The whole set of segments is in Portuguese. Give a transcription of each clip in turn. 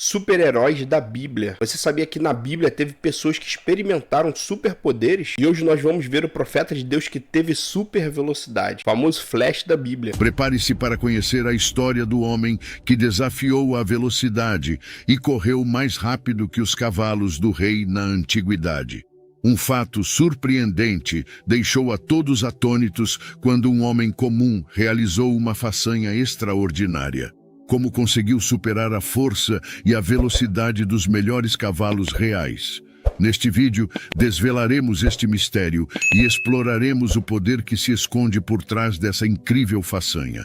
Super-heróis da Bíblia. Você sabia que na Bíblia teve pessoas que experimentaram superpoderes? E hoje nós vamos ver o profeta de Deus que teve super velocidade, o famoso Flash da Bíblia. Prepare-se para conhecer a história do homem que desafiou a velocidade e correu mais rápido que os cavalos do rei na antiguidade. Um fato surpreendente deixou a todos atônitos quando um homem comum realizou uma façanha extraordinária. Como conseguiu superar a força e a velocidade dos melhores cavalos reais? Neste vídeo, desvelaremos este mistério e exploraremos o poder que se esconde por trás dessa incrível façanha.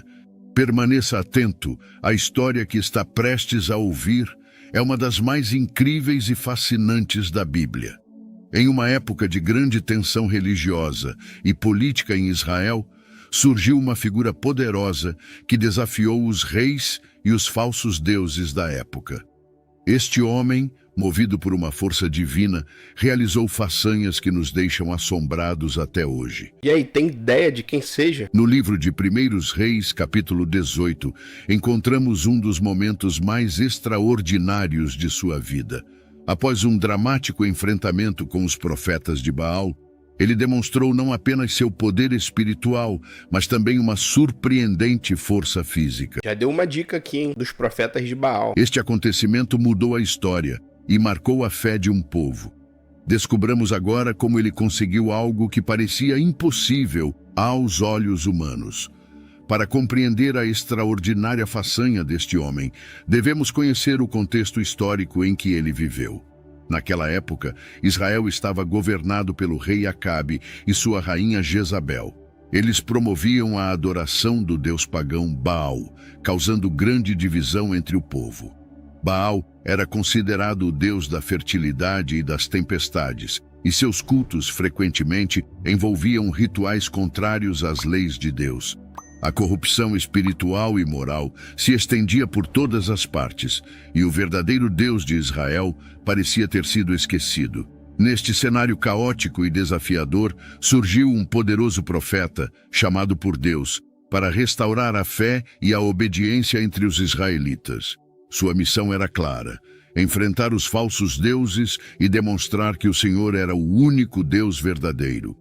Permaneça atento, a história que está prestes a ouvir é uma das mais incríveis e fascinantes da Bíblia. Em uma época de grande tensão religiosa e política em Israel, surgiu uma figura poderosa que desafiou os reis e os falsos deuses da época. Este homem, movido por uma força divina, realizou façanhas que nos deixam assombrados até hoje. E aí, tem ideia de quem seja? No livro de 1 Reis, capítulo 18, encontramos um dos momentos mais extraordinários de sua vida. Após um dramático enfrentamento com os profetas de Baal, ele demonstrou não apenas seu poder espiritual, mas também uma surpreendente força física. Já deu uma dica aqui, hein, dos profetas de Baal. Este acontecimento mudou a história e marcou a fé de um povo. Descobramos agora como ele conseguiu algo que parecia impossível aos olhos humanos. Para compreender a extraordinária façanha deste homem, devemos conhecer o contexto histórico em que ele viveu. Naquela época, Israel estava governado pelo rei Acabe e sua rainha Jezabel. Eles promoviam a adoração do deus pagão Baal, causando grande divisão entre o povo. Baal era considerado o deus da fertilidade e das tempestades, e seus cultos frequentemente envolviam rituais contrários às leis de Deus. A corrupção espiritual e moral se estendia por todas as partes, e o verdadeiro Deus de Israel parecia ter sido esquecido. Neste cenário caótico e desafiador, surgiu um poderoso profeta, chamado por Deus, para restaurar a fé e a obediência entre os israelitas. Sua missão era clara: enfrentar os falsos deuses e demonstrar que o Senhor era o único Deus verdadeiro.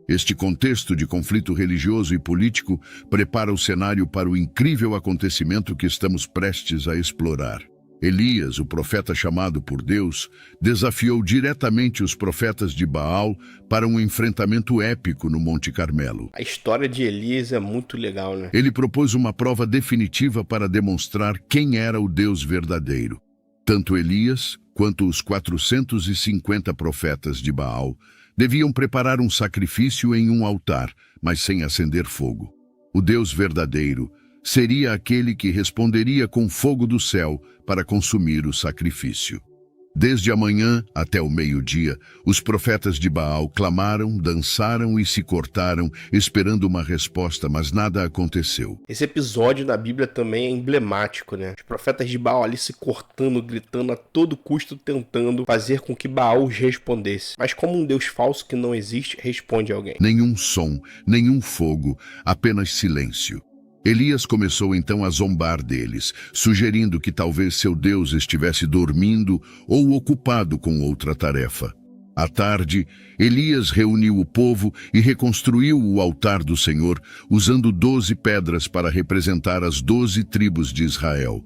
Este contexto de conflito religioso e político prepara o cenário para o incrível acontecimento que estamos prestes a explorar. Elias, o profeta chamado por Deus, desafiou diretamente os profetas de Baal para um enfrentamento épico no Monte Carmelo. A história de Elias é muito legal, né? Ele propôs uma prova definitiva para demonstrar quem era o Deus verdadeiro. Tanto Elias quanto os 450 profetas de Baal deviam preparar um sacrifício em um altar, mas sem acender fogo. O Deus verdadeiro seria aquele que responderia com fogo do céu para consumir o sacrifício. Desde a manhã até o meio-dia, os profetas de Baal clamaram, dançaram e se cortaram, esperando uma resposta, mas nada aconteceu. Esse episódio na Bíblia também é emblemático, né? Os profetas de Baal ali se cortando, gritando a todo custo, tentando fazer com que Baal os respondesse. Mas como um Deus falso que não existe, responde alguém. Nenhum som, nenhum fogo, apenas silêncio. Elias começou então a zombar deles, sugerindo que talvez seu Deus estivesse dormindo ou ocupado com outra tarefa. À tarde, Elias reuniu o povo e reconstruiu o altar do Senhor, usando 12 pedras para representar as 12 tribos de Israel.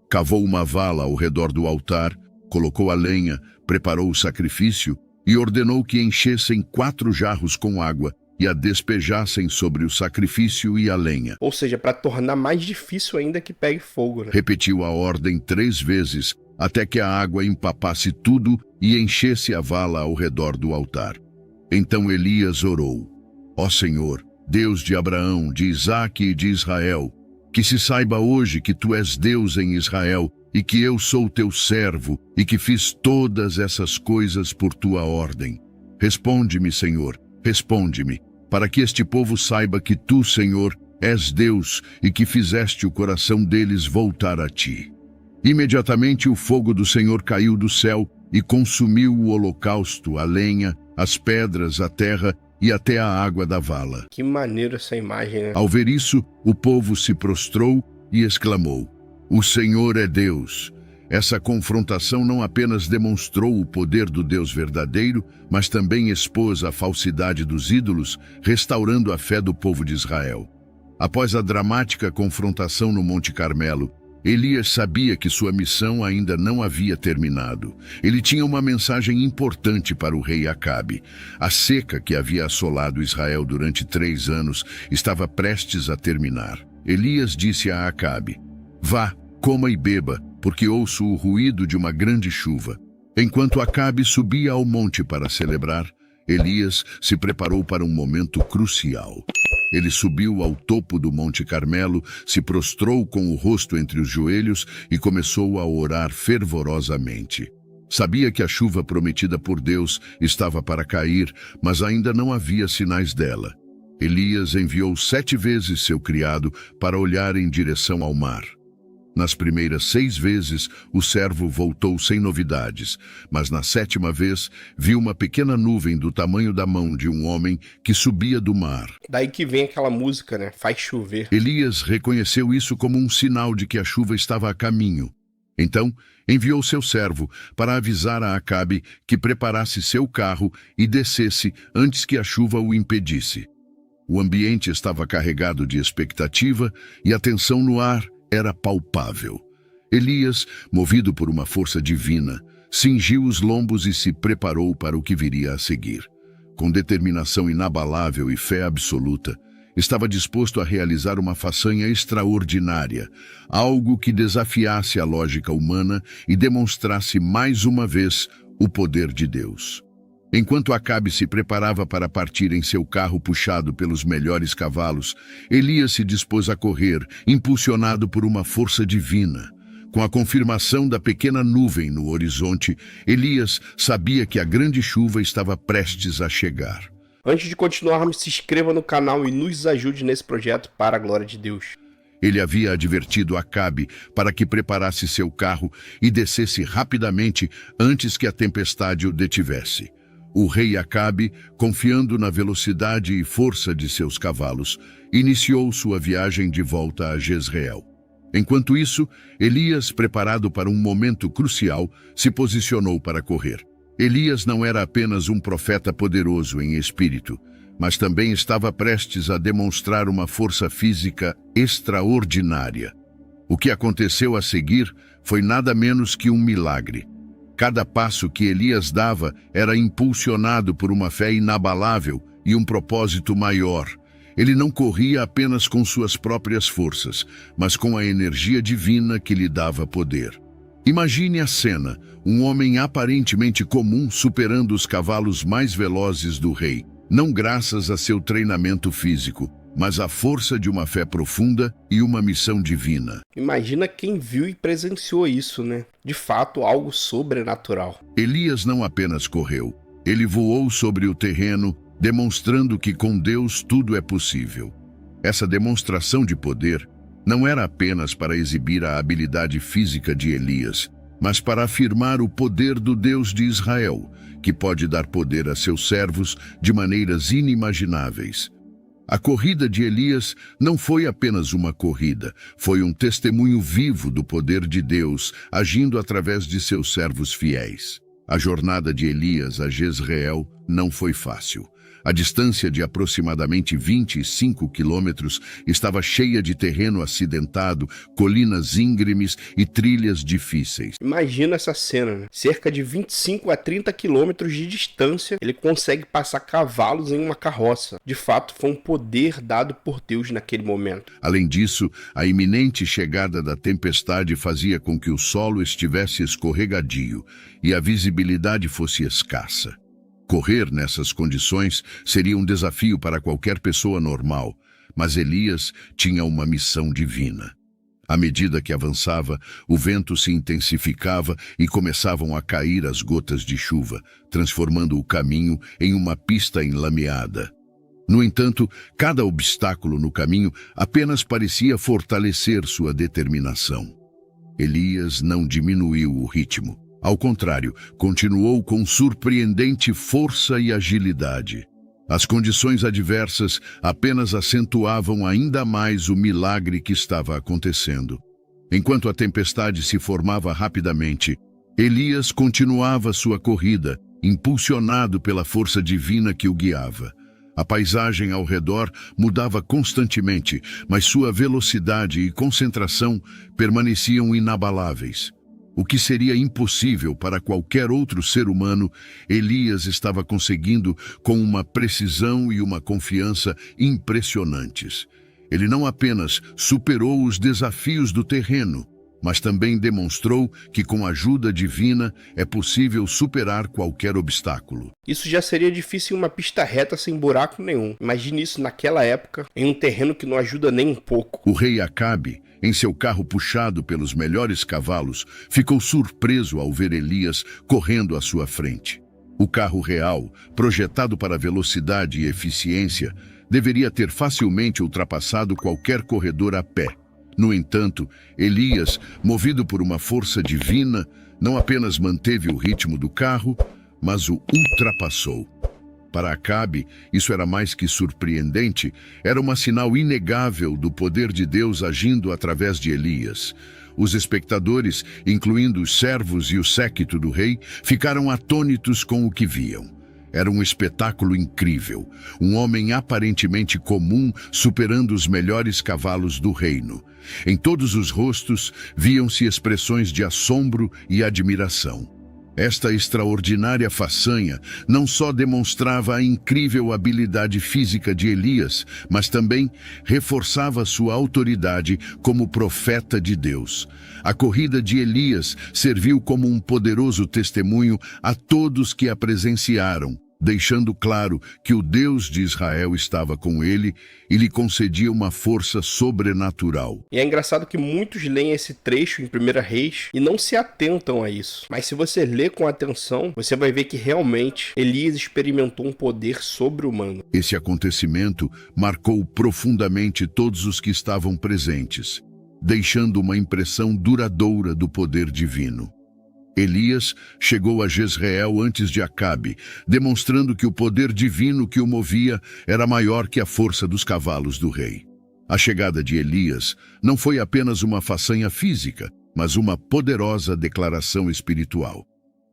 Cavou uma vala ao redor do altar, colocou a lenha, preparou o sacrifício e ordenou que enchessem 4 jarros com água e a despejassem sobre o sacrifício e a lenha. Ou seja, para tornar mais difícil ainda que pegue fogo, né? Repetiu a ordem 3 vezes, até que a água empapasse tudo e enchesse a vala ao redor do altar. Então Elias orou: Ó Senhor, Deus de Abraão, de Isaque e de Israel, que se saiba hoje que tu és Deus em Israel e que eu sou teu servo e que fiz todas essas coisas por tua ordem. Responde-me, Senhor, responde-me, para que este povo saiba que tu, Senhor, és Deus e que fizeste o coração deles voltar a ti. Imediatamente o fogo do Senhor caiu do céu e consumiu o holocausto, a lenha, as pedras, a terra e até a água da vala. Que maneiro essa imagem, né? Ao ver isso, o povo se prostrou e exclamou: O Senhor é Deus. Essa confrontação não apenas demonstrou o poder do Deus verdadeiro, mas também expôs a falsidade dos ídolos, restaurando a fé do povo de Israel. Após a dramática confrontação no Monte Carmelo, Elias sabia que sua missão ainda não havia terminado. Ele tinha uma mensagem importante para o rei Acabe. A seca que havia assolado Israel durante 3 anos estava prestes a terminar. Elias disse a Acabe: "Vá, coma e beba, porque ouço o ruído de uma grande chuva." Enquanto Acabe subia ao monte para celebrar, Elias se preparou para um momento crucial. Ele subiu ao topo do Monte Carmelo, se prostrou com o rosto entre os joelhos e começou a orar fervorosamente. Sabia que a chuva prometida por Deus estava para cair, mas ainda não havia sinais dela. Elias enviou 7 vezes seu criado para olhar em direção ao mar. Nas primeiras 6 vezes, o servo voltou sem novidades, mas na 7ª vez, viu uma pequena nuvem do tamanho da mão de um homem que subia do mar. Daí que vem aquela música, né? Faz chover. Elias reconheceu isso como um sinal de que a chuva estava a caminho. Então, enviou seu servo para avisar a Acabe que preparasse seu carro e descesse antes que a chuva o impedisse. O ambiente estava carregado de expectativa e a tensão no ar era palpável. Elias, movido por uma força divina, cingiu os lombos e se preparou para o que viria a seguir. Com determinação inabalável e fé absoluta, estava disposto a realizar uma façanha extraordinária, algo que desafiasse a lógica humana e demonstrasse mais uma vez o poder de Deus. Enquanto Acabe se preparava para partir em seu carro puxado pelos melhores cavalos, Elias se dispôs a correr, impulsionado por uma força divina. Com a confirmação da pequena nuvem no horizonte, Elias sabia que a grande chuva estava prestes a chegar. Antes de continuarmos, se inscreva no canal e nos ajude nesse projeto para a glória de Deus. Ele havia advertido Acabe para que preparasse seu carro e descesse rapidamente antes que a tempestade o detivesse. O rei Acabe, confiando na velocidade e força de seus cavalos, iniciou sua viagem de volta a Jezreel. Enquanto isso, Elias, preparado para um momento crucial, se posicionou para correr. Elias não era apenas um profeta poderoso em espírito, mas também estava prestes a demonstrar uma força física extraordinária. O que aconteceu a seguir foi nada menos que um milagre. Cada passo que Elias dava era impulsionado por uma fé inabalável e um propósito maior. Ele não corria apenas com suas próprias forças, mas com a energia divina que lhe dava poder. Imagine a cena, um homem aparentemente comum superando os cavalos mais velozes do rei, não graças a seu treinamento físico, mas à força de uma fé profunda e uma missão divina. Imagina quem viu e presenciou isso, né? De fato, algo sobrenatural. Elias não apenas correu, ele voou sobre o terreno, demonstrando que com Deus tudo é possível. Essa demonstração de poder não era apenas para exibir a habilidade física de Elias, mas para afirmar o poder do Deus de Israel, que pode dar poder a seus servos de maneiras inimagináveis. A corrida de Elias não foi apenas uma corrida, foi um testemunho vivo do poder de Deus agindo através de seus servos fiéis. A jornada de Elias a Jezreel não foi fácil. A distância de aproximadamente 25 quilômetros estava cheia de terreno acidentado, colinas íngremes e trilhas difíceis. Imagina essa cena, né? Cerca de 25 a 30 quilômetros de distância, ele consegue passar cavalos em uma carroça. De fato, foi um poder dado por Deus naquele momento. Além disso, a iminente chegada da tempestade fazia com que o solo estivesse escorregadio e a visibilidade fosse escassa. Correr nessas condições seria um desafio para qualquer pessoa normal, mas Elias tinha uma missão divina. À medida que avançava, o vento se intensificava e começavam a cair as gotas de chuva, transformando o caminho em uma pista enlameada. No entanto, cada obstáculo no caminho apenas parecia fortalecer sua determinação. Elias não diminuiu o ritmo. Ao contrário, continuou com surpreendente força e agilidade. As condições adversas apenas acentuavam ainda mais o milagre que estava acontecendo. Enquanto a tempestade se formava rapidamente, Elias continuava sua corrida, impulsionado pela força divina que o guiava. A paisagem ao redor mudava constantemente, mas sua velocidade e concentração permaneciam inabaláveis. O que seria impossível para qualquer outro ser humano, Elias estava conseguindo com uma precisão e uma confiança impressionantes. Ele não apenas superou os desafios do terreno, mas também demonstrou que com a ajuda divina é possível superar qualquer obstáculo. Isso já seria difícil em uma pista reta sem buraco nenhum. Imagine isso naquela época, em um terreno que não ajuda nem um pouco. O rei Acabe, em seu carro puxado pelos melhores cavalos, ficou surpreso ao ver Elias correndo à sua frente. O carro real, projetado para velocidade e eficiência, deveria ter facilmente ultrapassado qualquer corredor a pé. No entanto, Elias, movido por uma força divina, não apenas manteve o ritmo do carro, mas o ultrapassou. Para Acabe, isso era mais que surpreendente, era um sinal inegável do poder de Deus agindo através de Elias. Os espectadores, incluindo os servos e o séquito do rei, ficaram atônitos com o que viam. Era um espetáculo incrível, um homem aparentemente comum superando os melhores cavalos do reino. Em todos os rostos viam-se expressões de assombro e admiração. Esta extraordinária façanha não só demonstrava a incrível habilidade física de Elias, mas também reforçava sua autoridade como profeta de Deus. A corrida de Elias serviu como um poderoso testemunho a todos que a presenciaram, deixando claro que o Deus de Israel estava com ele e lhe concedia uma força sobrenatural. E é engraçado que muitos leem esse trecho em 1 Reis e não se atentam a isso. Mas se você ler com atenção, você vai ver que realmente Elias experimentou um poder sobre-humano. Esse acontecimento marcou profundamente todos os que estavam presentes, deixando uma impressão duradoura do poder divino. Elias chegou a Jezreel antes de Acabe, demonstrando que o poder divino que o movia era maior que a força dos cavalos do rei. A chegada de Elias não foi apenas uma façanha física, mas uma poderosa declaração espiritual.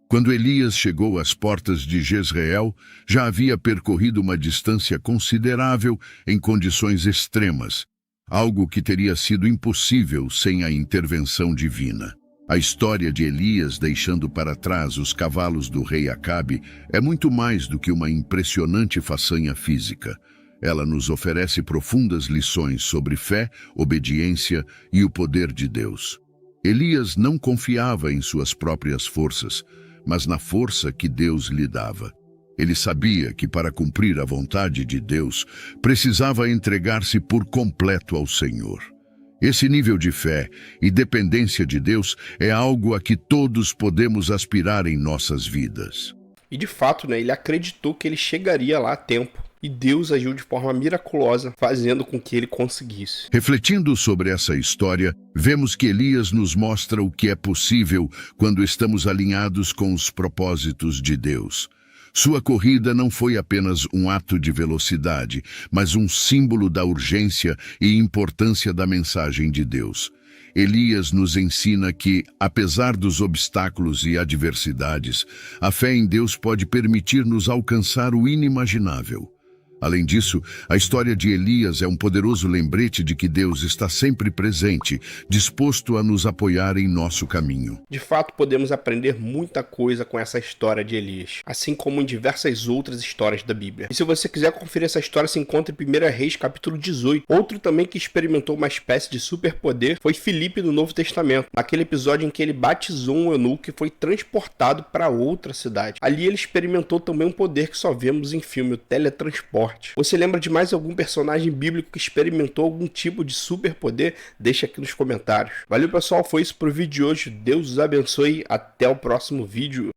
Quando Elias chegou às portas de Jezreel, já havia percorrido uma distância considerável em condições extremas, algo que teria sido impossível sem a intervenção divina. A história de Elias deixando para trás os cavalos do rei Acabe é muito mais do que uma impressionante façanha física. Ela nos oferece profundas lições sobre fé, obediência e o poder de Deus. Elias não confiava em suas próprias forças, mas na força que Deus lhe dava. Ele sabia que para cumprir a vontade de Deus, precisava entregar-se por completo ao Senhor. Esse nível de fé e dependência de Deus é algo a que todos podemos aspirar em nossas vidas. E de fato, ele acreditou que ele chegaria lá a tempo. E Deus agiu de forma miraculosa, fazendo com que ele conseguisse. Refletindo sobre essa história, vemos que Elias nos mostra o que é possível quando estamos alinhados com os propósitos de Deus. Sua corrida não foi apenas um ato de velocidade, mas um símbolo da urgência e importância da mensagem de Deus. Elias nos ensina que, apesar dos obstáculos e adversidades, a fé em Deus pode permitir-nos alcançar o inimaginável. Além disso, a história de Elias é um poderoso lembrete de que Deus está sempre presente, disposto a nos apoiar em nosso caminho. De fato, podemos aprender muita coisa com essa história de Elias, assim como em diversas outras histórias da Bíblia. E se você quiser conferir essa história, se encontra em 1 Reis, capítulo 18. Outro também que experimentou uma espécie de superpoder foi Filipe no Novo Testamento, naquele episódio em que ele batizou um eunuco e foi transportado para outra cidade. Ali ele experimentou também um poder que só vemos em filme, o teletransporte. Você lembra de mais algum personagem bíblico que experimentou algum tipo de superpoder? Deixa aqui nos comentários. Valeu, pessoal, foi isso pro vídeo de hoje. Deus os abençoe. Até o próximo vídeo.